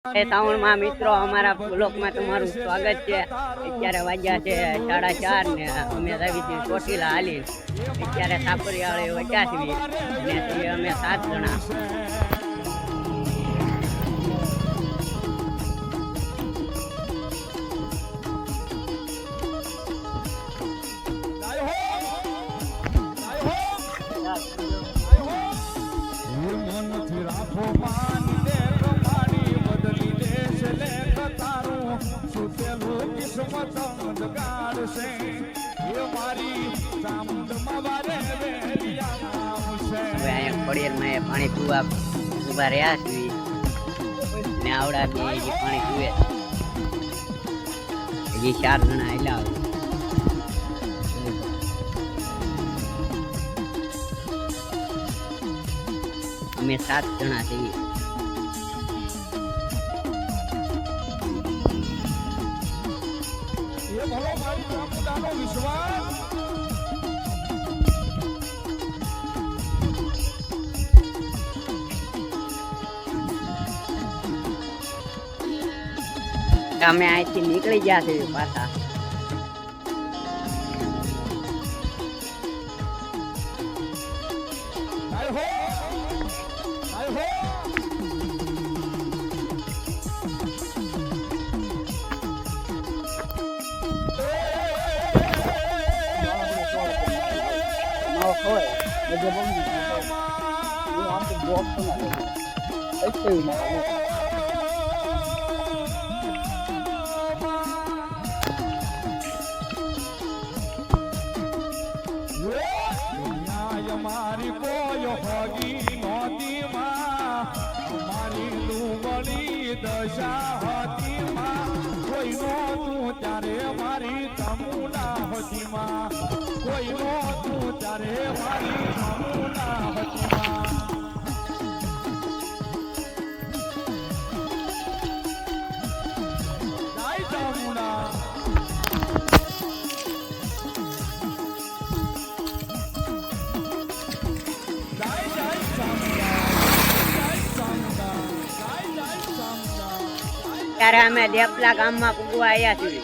શ્રાવણ માં મિત્રો અમારા બ્લોક માં તમારું સ્વાગત છે। અત્યારે વાગ્યા છે 4:30 ને અમે આવી છીએ ચોટીલા હાલી। અત્યારે સાપરિયાળે વચ્યા છીએ ને અમે 7 જણા। पानी पीवा उभा रहा ने आवड़ा पानी पीवे ये 4 जना आयला अमे 7 जना थी। અમે અહીંથી નીકળી ગયા છે પાછા। मारी कोई होगी नदी माँ मारी लुगड़ी दशा होती माँ कोई नो तू तारे मारी तमुना होती माँ कोई नो तू तारे मारी तमुना होती माँ। ત્યારે અમે દેપલા ગામમાં પૂગવા આવ્યા છીએ।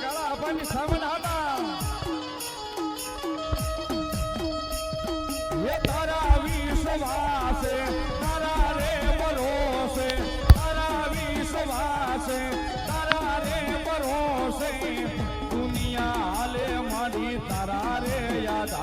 દુનિયા હાલે મારી તારા રે યાદ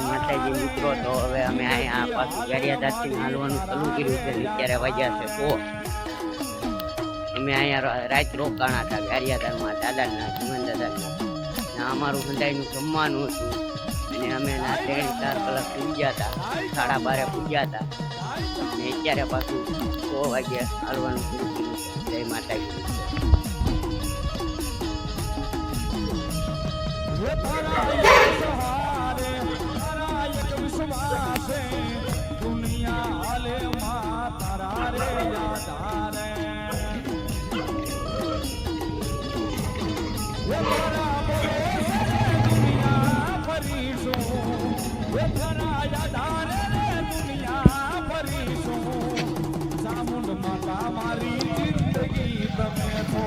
माताजी मित्रों तो हवे अमे आ पाछू गारियादारथी हालवानुं चालू कर्युं छे। अत्यारे वाग्या छे 100। अमे अहींया रात रोकाणा था गारियादारमां दादाना जीवन दादाना ने अमारुं संधाईनुं जमवानुं हतुं अने अमे 3-4 कलाक पूज्या था 12:30 पूज्या था ने अत्यारे पाछू 100 वागे हालवानुं शुरू कर्युं छे। जय माताजी। दुनिया हाले मां तारा रे याद दुनिया फरीसो तारा याद दुनिया फरीसो सामुंड माता मारी जिंदगी तमे थो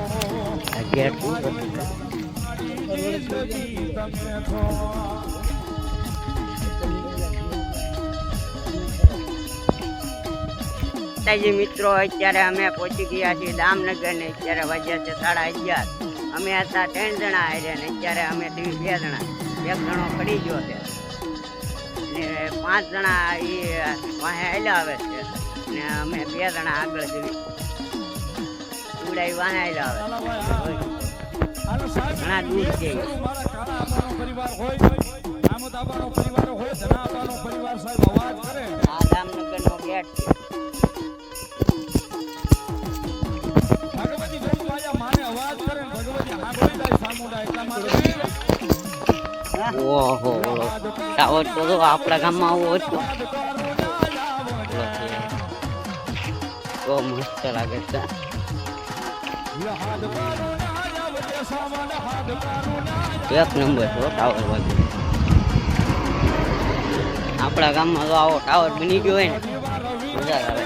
जिंदगी तमे थो। जी मित्रों अत्यारे अमे पहुंची गया छे दामनगर ने अत्यारे वाग्या छे 11:30। अमे आता 3 जना आव्या ने अत्यारे अमे 2 जना एक जणो पड़ी गयो छे ने 5 जना ई वाहे आयला आवे छे ने अमे 2 जना आगळ जवी उडाई वाहे आयला आवे घणा दूर छे। परिवार होय आमदाबानो परिवार होय धनाबानो परिवार साहेब आवाज करे आ दामनगर नो गेट छे। ओहो टावर तो आपड़ा गाम में आवो छो तो मस्त लागे छे। એક નંબર છો ટાવર વાગ્યું. આપણા ગામમાં તો આવો ટાવર બની ગયો હોય ને મજા આવે.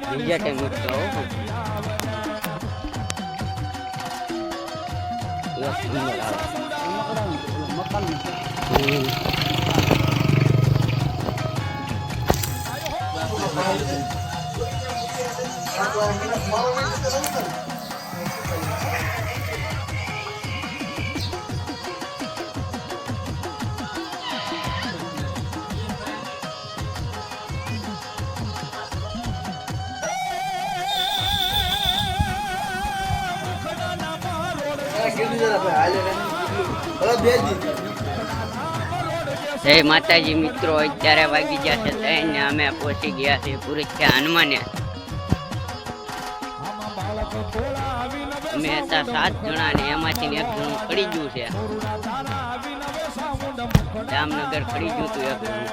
બીજા ટાઈમ મિત્રો જય માતાજી મિત્રો, અત્યારે વાગી ગયા છે 3 ને અમે પહોંચી ગયા છીએ પુરખ્યા હનુમાને. અમે હતા 7 જણા ને એમાંથી એક જણું પડી ગયું છે. જામનગર પડી ગયું હતું એક જણું,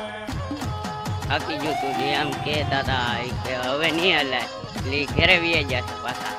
થાકી ગયું હતું. જે આમ કહેતા હતા કે હવે નહીં હલાય એટલે ઘરે વી ગયા છે પાછા.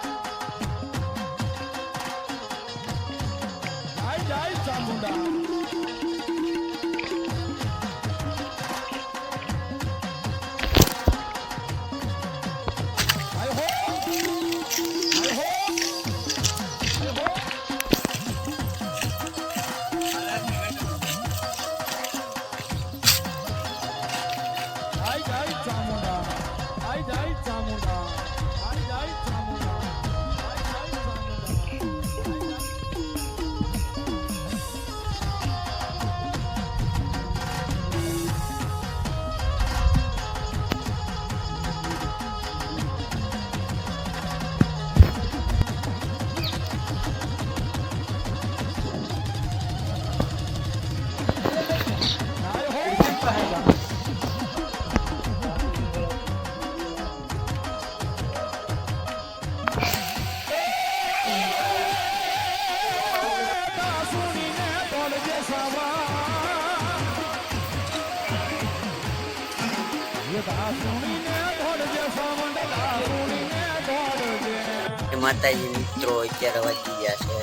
માતાજી મિત્રો, અત્યારે વાગી ગયા છે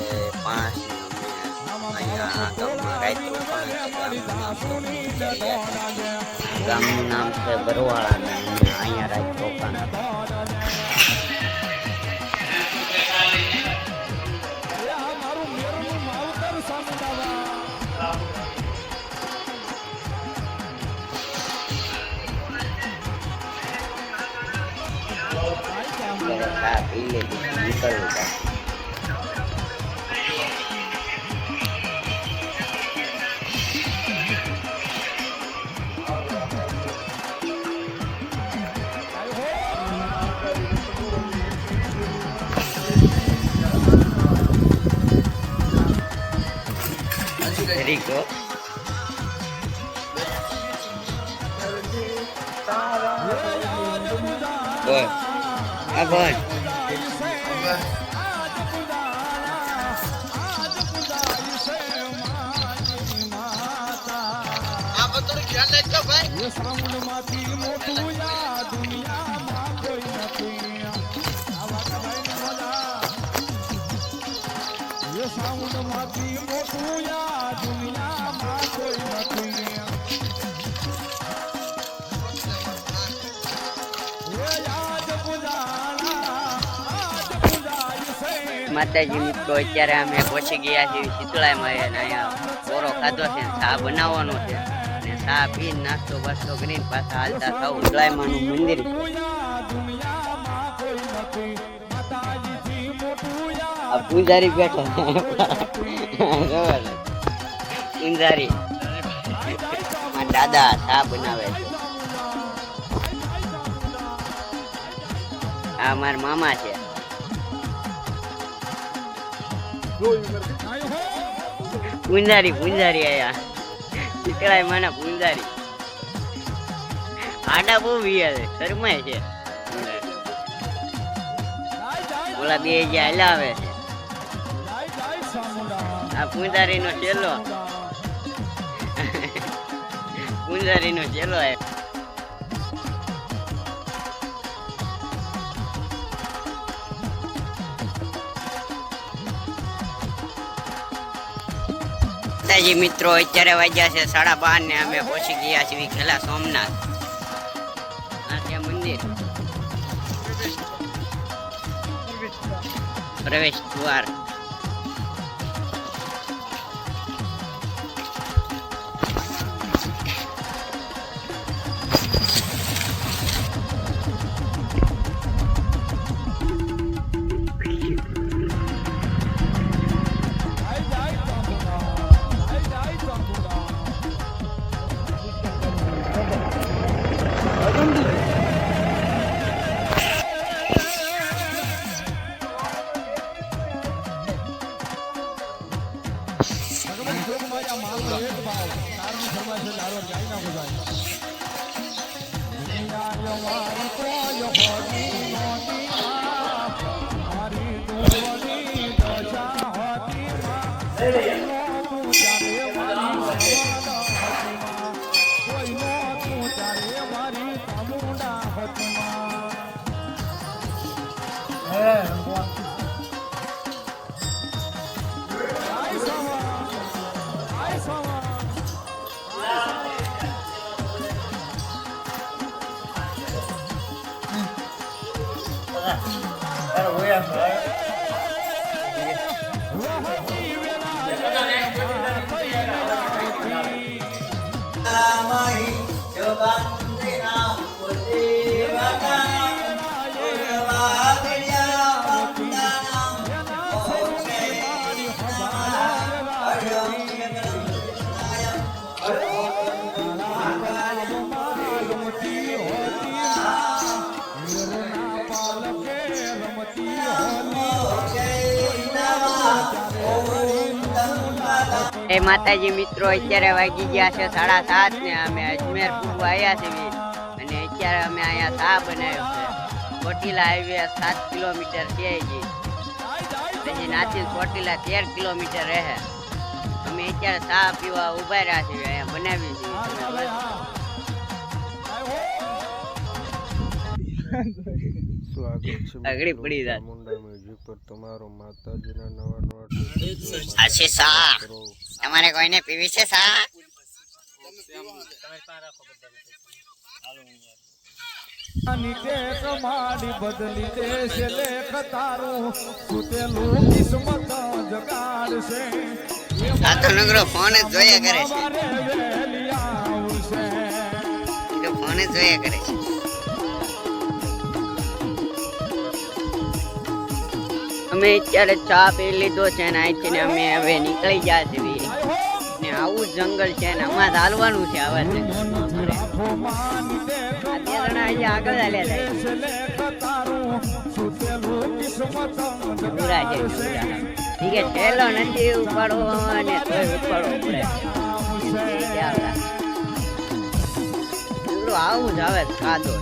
5. અહીંયા ગામમાં રાત રોકાણ. ગામનું નામ છે બરવાળા ને અહીંયા રાત રોકાણ. પી લેતી નીકળવું છે. રીકો બોલ આ બોલ માતાજી મિત્રો, અત્યારે અમે પહોંચી ગયા છીએ શીતળામાં. અહીંયા કોરો ખાધો છે, ચા બનાવવાનો છે અને ચા પીને નાસ્તો બાસ્તો કરીને પાછા હાલતા થાવ. શીતળામાનું મંદિર છે. આ પૂજારી બેઠો પૂજારી દાદા ચા બનાવે છે. આ મારા મામા છે. પૂંજારી આયા શીતળાય માના પૂંજારી. આડા બહુ વિયા છે, શરમાય છે. ઓલા બે જે હલાવે છે. આ પૂંજારી નો ચેલો પૂંજારી નો ચેલો માતાજી મિત્રો, અત્યારે વાગ્યા છે 12:30 ને અમે પહોંચી ગયા છીએ ખેલા સોમનાથ. આ છે મંદિર, પ્રવેશ દ્વાર. માતાજી મિત્રો, અત્યારે વાગી ગયા છે 7:30 ને અમે અજમેર પૂરવા આવ્યા છીએ અને અત્યારે અમે અહીંયા ચા બનાવ્યો છે. ચોટીલા હાઈવે 7 કિલોમીટર છે, પછી નાથી ચોટીલા 13 કિલોમીટર રહે. અમે અત્યારે ચા પીવા ઉભા રહ્યા છીએ, અહીંયા બનાવી છીએ. આગળ પડી જાય તમારો માતાજીના નવા તમારે કોઈને પીવી છે સા? બદલી દેશે લેખ તારું સુતેલું કિસ્મત જગાડશે. આ તો નગરો ફોન જ જોયા કરે છે, ફોન જ જોયા કરે છે. અમે અત્યારે ચા પી લીધો છે ને અહીંથી ને અમે હવે નીકળી ગયા છીએ ને આવું જંગલ છે ને અમારે હાલવાનું છે. હવે આગળ હાલ્યા જાય ઠીક છે. છેલ્લો નથી ઉપાડવો અને તોય ઉપાડવો પડે. આવું જ આવે ખાધો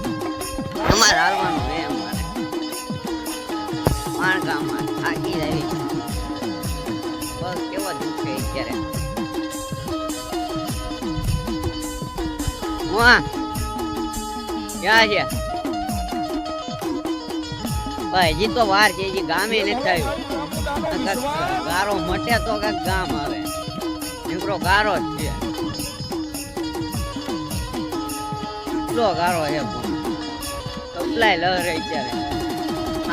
અમારે હાલવાનું છે. માણકામાં થાકી રહી બસ કેવો દુઃખ છે અત્યારે. ક્યાં છે ભાઈ? હજી તો વાર છે, હજી ગામે નથી આવ્યું. ગારો મટે તો કઈક ગામ આવે. નીકળો ગારો જ છે, કેટલો ગારો છે. સપ્લાય લહરે અત્યારે.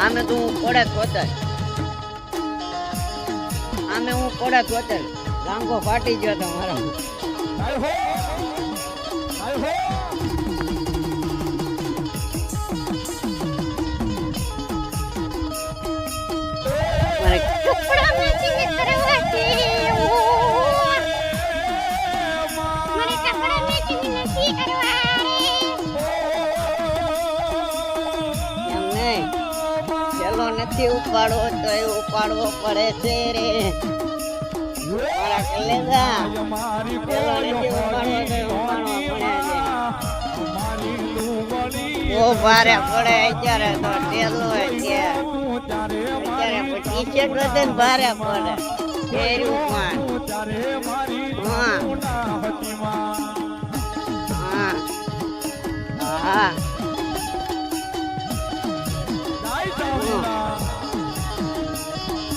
આમે તો હું કોડે કોતર, આમે હું કોડે કોતર. ગાંગો ફાટી ગયો તો મારો. નથી ઉપાડવો તો ઉપાડવો પડે છે રે મારા કલેજા. પેલો નથી ઉપાડવો તો ઉપાડવો પડે છે. બહુ ભારે પડે અત્યારે તો ટેલો અત્યારે ટી-શર્ટ વધે ને ભારે પડે. પહેર્યું હા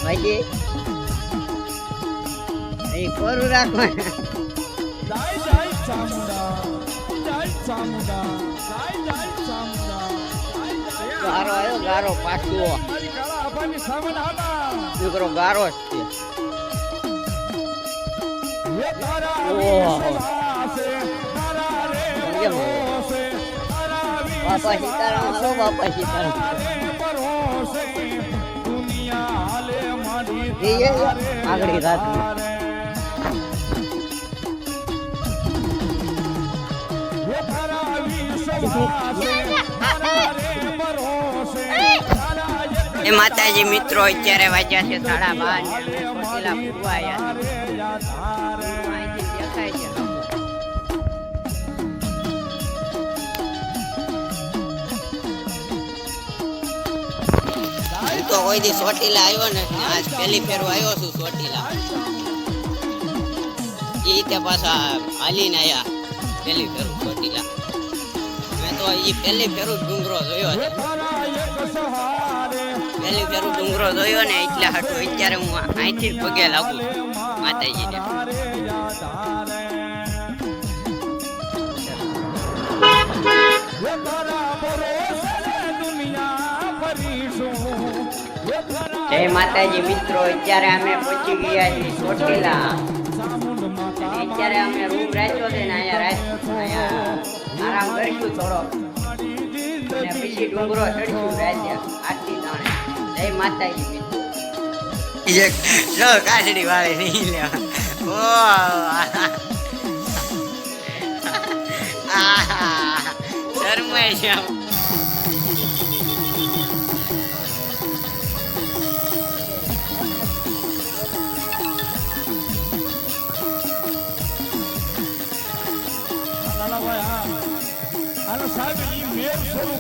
પછી એ કોરું રાખવાનું. જય જય ચામુંડા જય ચામુંડા જય જય ચામુંડા ગારો આવ્યો, ગારો પાછું મારી કાળા આભાની સામન આલા દીકરો ગારો જ છે. ये तारा ओह। विश्वासे तारा रे કેમ? भरोसे तारा બાપા સીતારામ આવો, બાપા સીતારામ. रे भरोसे दुनिया हाले माडी એ આગળ રાતમાં. ये तारा विश्वासे तारा रे भरोसे तारा એ માતાજી મિત્રો અત્યારે વાગ્યા છે 12:30 ને અમે ચોટીલા ફરવા આવ્યા છીએ. અહીંથી દેખાય છે લોકો. હું તો કોઈ દી ચોટીલા આવ્યો ને આજ પહેલી ફેરો આવ્યો છું ચોટીલા. એ રીતે પાછા હાલીને આવ્યા પહેલી ફેરું ચોટીલા. મેં તો એ પહેલી ફેરું ડુંગરો જોયો છે. પહેલી ફેરું ડુંગરો જોયો ને એટલે હાટું અત્યારે હું અહીંથી જ પગે લાગુ છું માતાજીને. જય માતાજી મિત્રો, અત્યારે અમે પહોંચી ગયા છીએ ચોટીલા. અને અત્યારે અમે રૂમ રાખ્યો છે ને અહીંયા આરામ કરીશું થોડો અને પછી ડુંગરો ચડીશું રાતે આરતી તાણે. જય માતાજી મિત્રો. એક જો કાચડી વાળી નહીં લેવા. ઓ શરમાય છે આમ.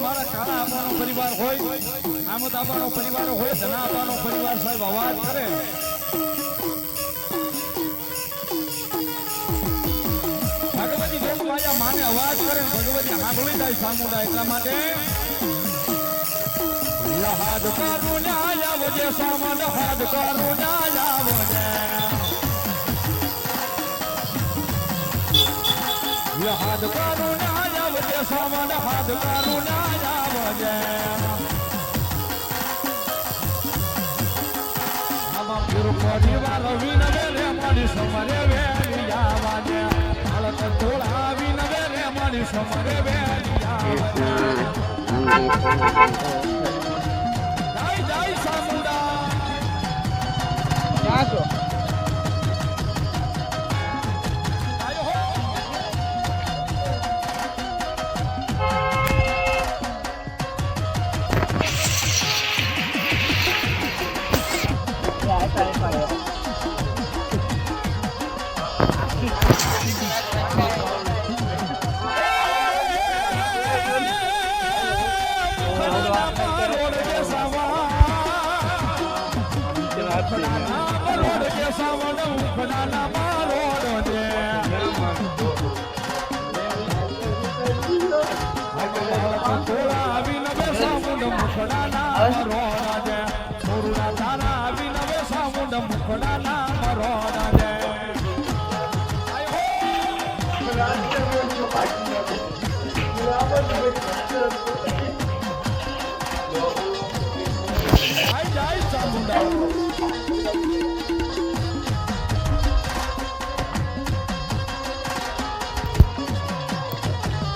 મારા કાળા આબાનો પરિવાર હોય, આમદ આબાનો પરિવાર હોય, ધના આબાનો પરિવાર સાહેબ અવાજ કરે ભગવતી જોગમાયા માને અવાજ કરે ને ભગવતી સાંભળી જાય સામુંડા. એટલા માટે હાથ કારું ન્યાય આવજે સામન, હાથ કારું ન્યાય આવજે, હાથ કારું ન્યાય આવજે સામન, હાથ કારું ન્યાય આવજે. આમાં પૂરું પરિવાર વિનવે રે મારી સમરે વેરી આવજે, અળક તોળા વિનવે રે મારી સમરે વેરી આવજે. જય જય સામુંડા.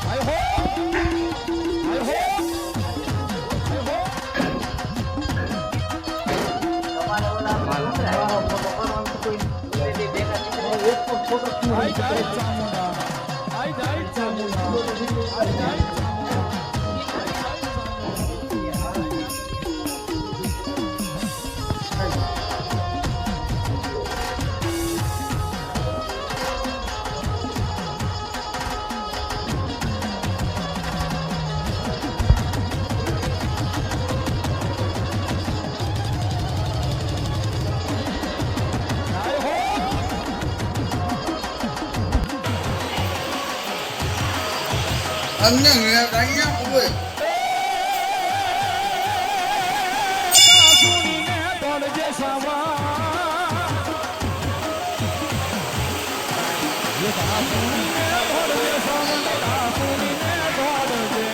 આયો હો. અમને અહીંયા હોય એ સાસુડીને દોડજે સોમંત સાસુડીને દોડજે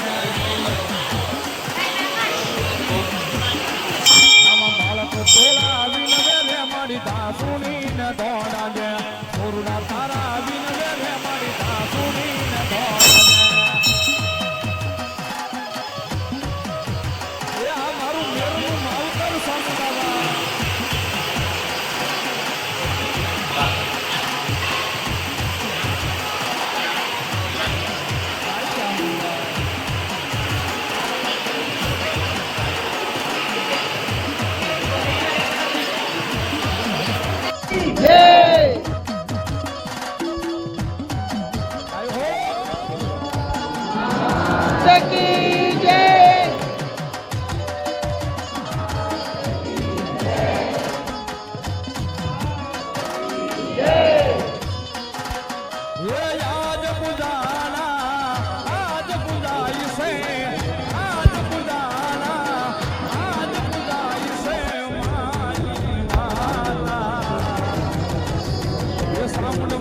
આમાં બાળક તોલા આવીને રે મારી સાસુડીને દોડાજે મોરુડા તારા આવીને રે મારી સાસુડીને દોડાજે એ આ મારું મેરનું માવતર સમજાવા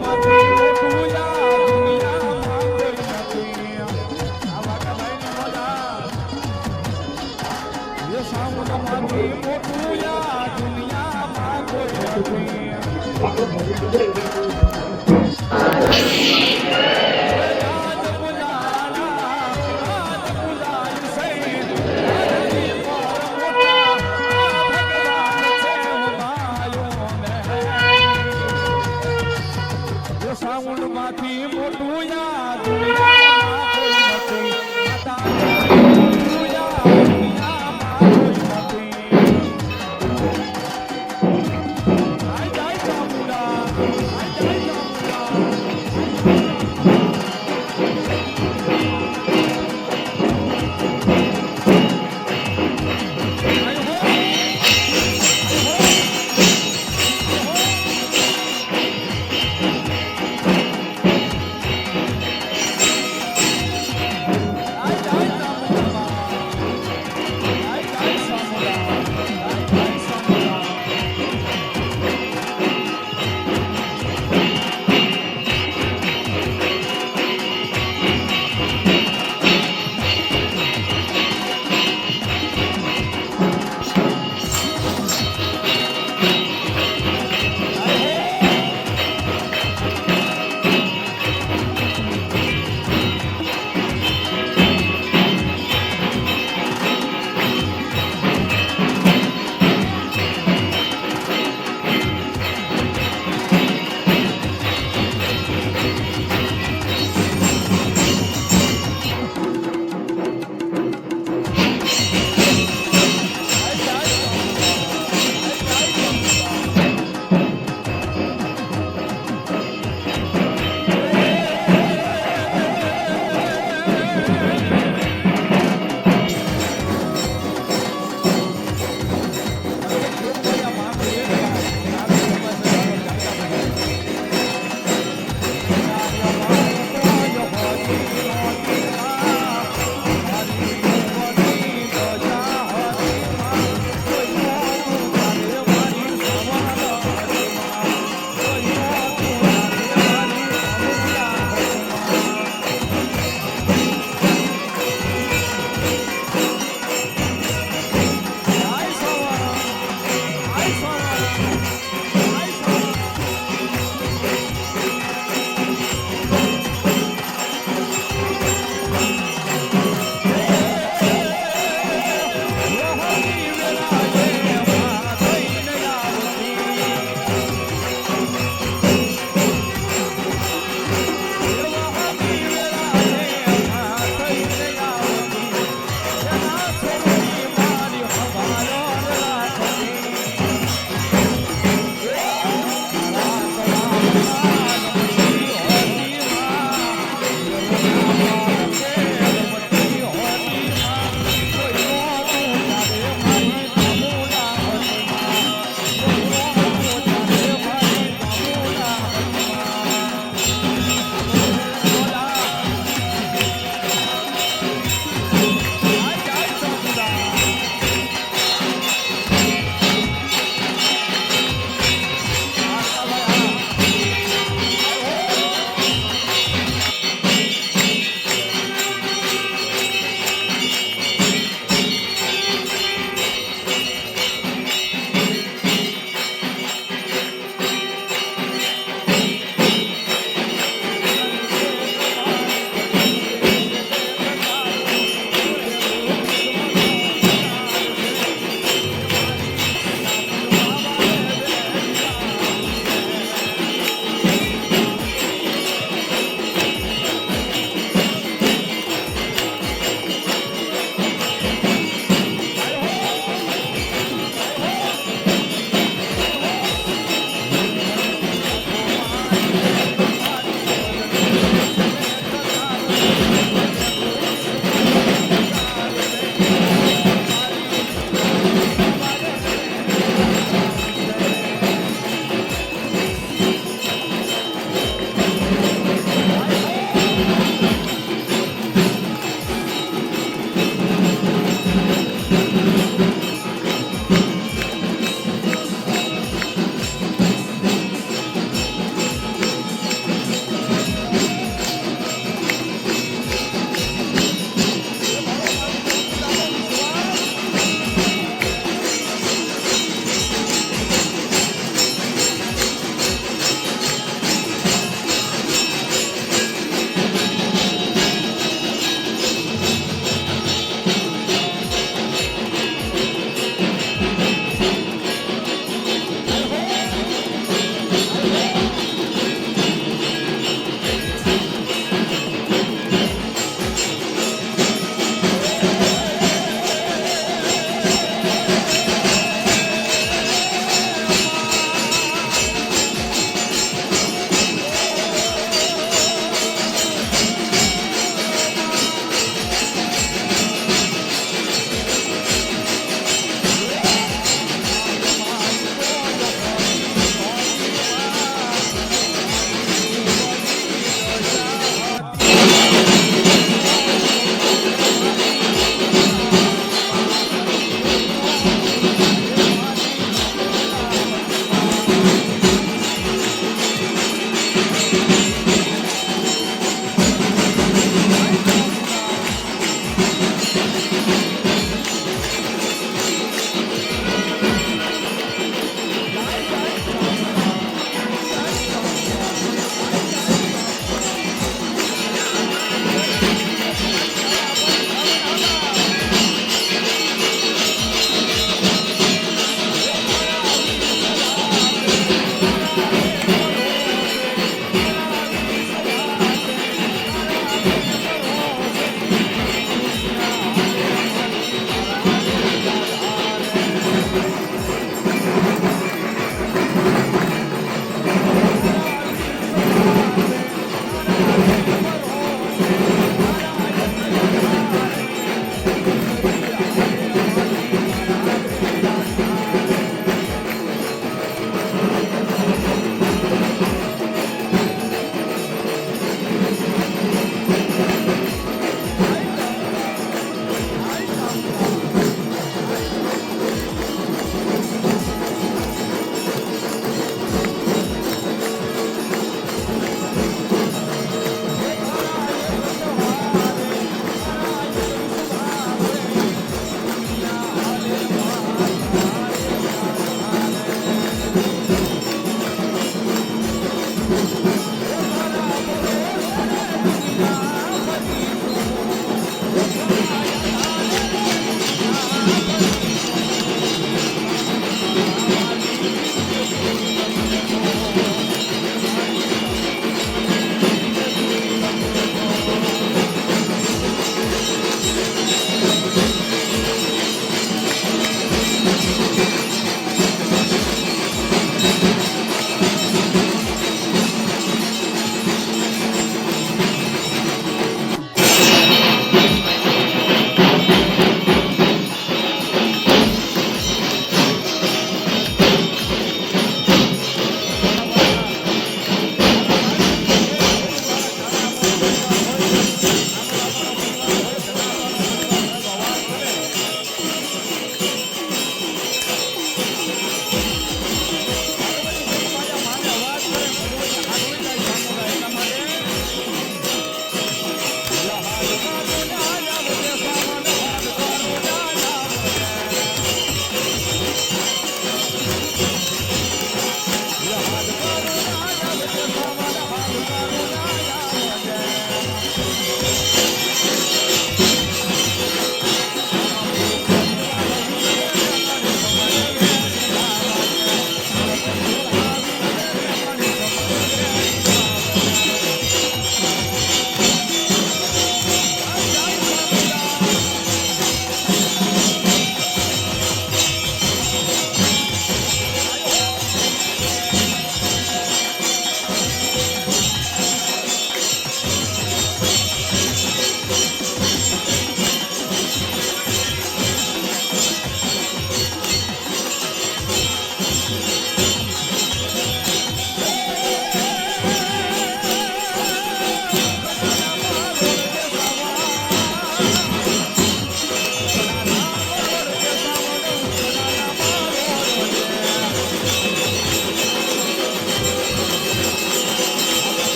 માંથી મોટું યા દુનિયામાં કોઈ નથી માતા મોટું યા દુનિયામાં કોઈ નથી આઈ જાય ચામુંડા આઈ જાય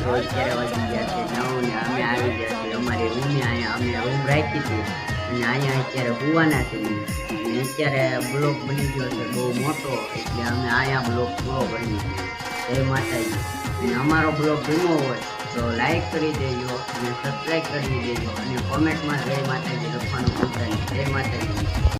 મિત્રો અત્યારે વાગી ગયા છે 9 ને અમે આવી ગયા છીએ અમારી રૂમે. અહીંયા અમે રૂમ રાખી હતી અને અહીંયા અત્યારે હોવાના છે અને અત્યારે બ્લોક બની ગયો છે બહુ મોટો, એટલે અમે અહીંયા બ્લોક પૂરો કરીએ છીએ. જય માતાજી. અને અમારો બ્લોગ ગમ્યો હોય તો લાઈક કરી દેજો અને સબસ્ક્રાઈબ કરી દેજો અને કોમેન્ટમાં જય માતાજી લખવાનું ભૂલતા નહીં. જય માતાજી.